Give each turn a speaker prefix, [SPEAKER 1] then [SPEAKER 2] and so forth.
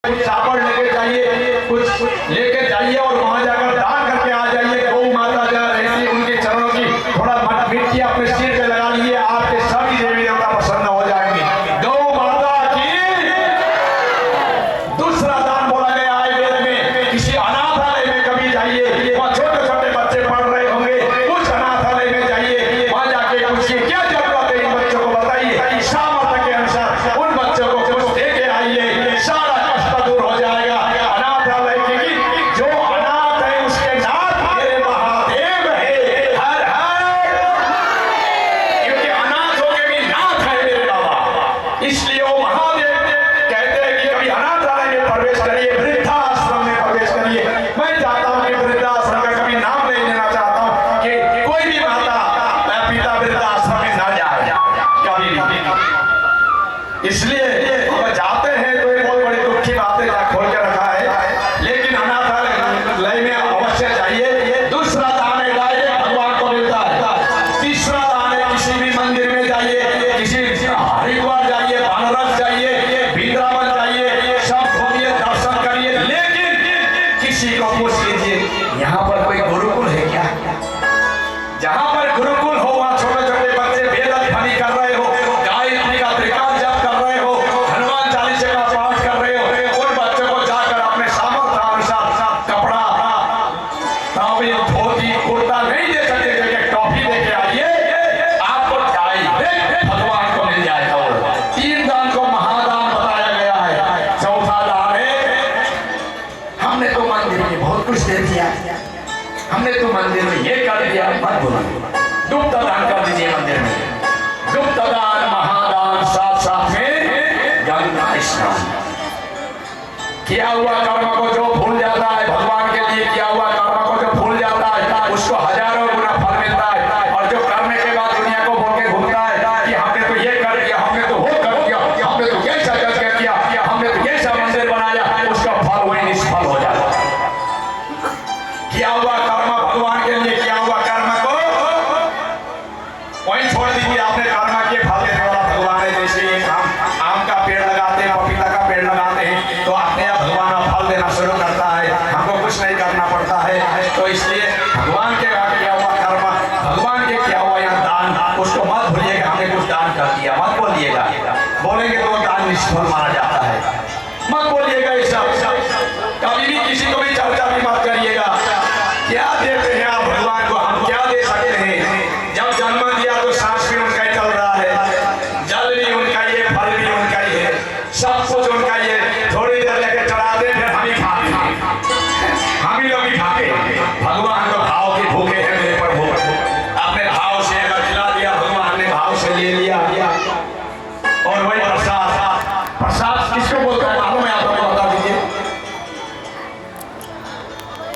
[SPEAKER 1] कुछ सापड़ लेके जाइए, कुछ लेके जाइए और वहां जाकर दान करके आ जाइए। गौ माता जा रही थी, उनके चरणों की थोड़ा मिट्टी अपने सिर पे लगा लीजिए, आपके सभी देवी देवता प्रसन्न हो जाएंगे। गौ माता की। दूसरा दान बोला गया है वेद में, किसी अनाथालय में कभी जाइए, वहाँ छोटे छोटे बच्चे पढ़ रहे होंगे, कुछ अनाथालय में जाइए, वहां जाके पूछिए क्या जरूरत है इन बच्चों को, बताइए, सामर्थ्य के अनुसार उन बच्चों को कुछ दे के आइए, सारा कष्ट दूर हो जाएगा। अनाथालय की जो अनाथ है उसके नाथ मेरे महादेव है, हर हर, क्योंकि अनाथ होके भी नाथ है मेरे बाबा, इसलिए वो महादेव कहते हैं कि कभी अनाथालय में प्रवेश करिए, वृद्धाश्रम में प्रवेश करिए। मैं चाहता हूँ कि वृद्धाश्रम का कभी नाम नहीं लेना चाहता हूँ कि कोई भी माता पिता वृद्धाश्रम में ना जाए कभी भी, इसलिए जाते हैं तो ये बहुत बड़ी दुख की बात है, खोल के रखा है, लेकिन अनाथालय में अवश्य जाइए। दूसरा दान है डायरेक्ट भगवान को मिलता है। तीसरा दान है किसी भी मंदिर में जाइए, किसी हरिद्वार जाइए, बनारस जाइए, वृंदावन जाइए, सब घूमिए, दर्शन करिए, लेकिन किसी को पूछ लीजिए यहाँ पर कोई गुरुकुल है क्या? जहाँ पर गुरुकुल हो वहाँ छोटे छोटे बच्चे वेद ध्वनि कर रहे हो, गायत्री का त्रिकाल जप कर रहे हो, हनुमान चालीसा का पाठ कर रहे हो, उन बच्चों को जाकर अपने सामर्थ्य अनुसार कपड़ा, टॉपी, धोती, कुर्ता नहीं दे सकते, एक टॉपी दे के आइए, आपको डायरेक्ट भगवान को मिल जाएगा। तीन दान को महादान बताया गया है। चौथा दान है, हमने तो मंदिर में बहुत कुछ दे दिया, हमने तो मंदिर में ये कर दिया, मत बोलो, गुप्त दान कर दीजिए मंदिर में। गुप्त दान महादान, साथ साथ में गंगा स्नान। किया हुआ कर्म को जो भूल जाता है, भगवान के लिए किया हुआ कर्म को जो भूल जाता है, उसको हजारों गुना फल मिलता है। और जो करने के बाद दुनिया को बोल के घूमता है कि हमने तो ये कर दिया, हमने तो वो कर दिया, हमने तो ये सजा किया, हमने तो ये सब मंदिर बनाया, उसका फल वही निष्फल हो जाता है। किया हुआ कर्म, भगवान के लिए किया हुआ कर्म को वहीं छोड़ दीजिए। आपने कर्म किए, फल देने वाला भगवान है। जैसे एक आम का पेड़ लगाते हैं, पपीता का पेड़ लगाते हैं, तो अपने आप भगवान फल देना शुरू करता है, हमको कुछ नहीं करना पड़ता है। तो इसलिए भगवान के किया हुआ कर्म, भगवान के किया हुआ यहाँ दान, उसको मत भूलिएगा, हमने कुछ दान कर दिया मत बोलिएगा, बोलेंगे तो दान निष्फल माना जाता है, मत बोलिएगा ये सब। कभी भी किसी को भी चर्चा भी मत करिएगा। क्या देते हैं आप भगवान को, हम क्या दे सकते हैं? जब जन्म दिया तो सांस भी उनका ही चल रहा है, जल भी उनका ही है, फल भी उनका ही है, सब कुछ उनका ही है। थोड़ी देर लेके चढ़ा दे, फिर हम ही खाते, हम ही लोग ही खाते, भगवान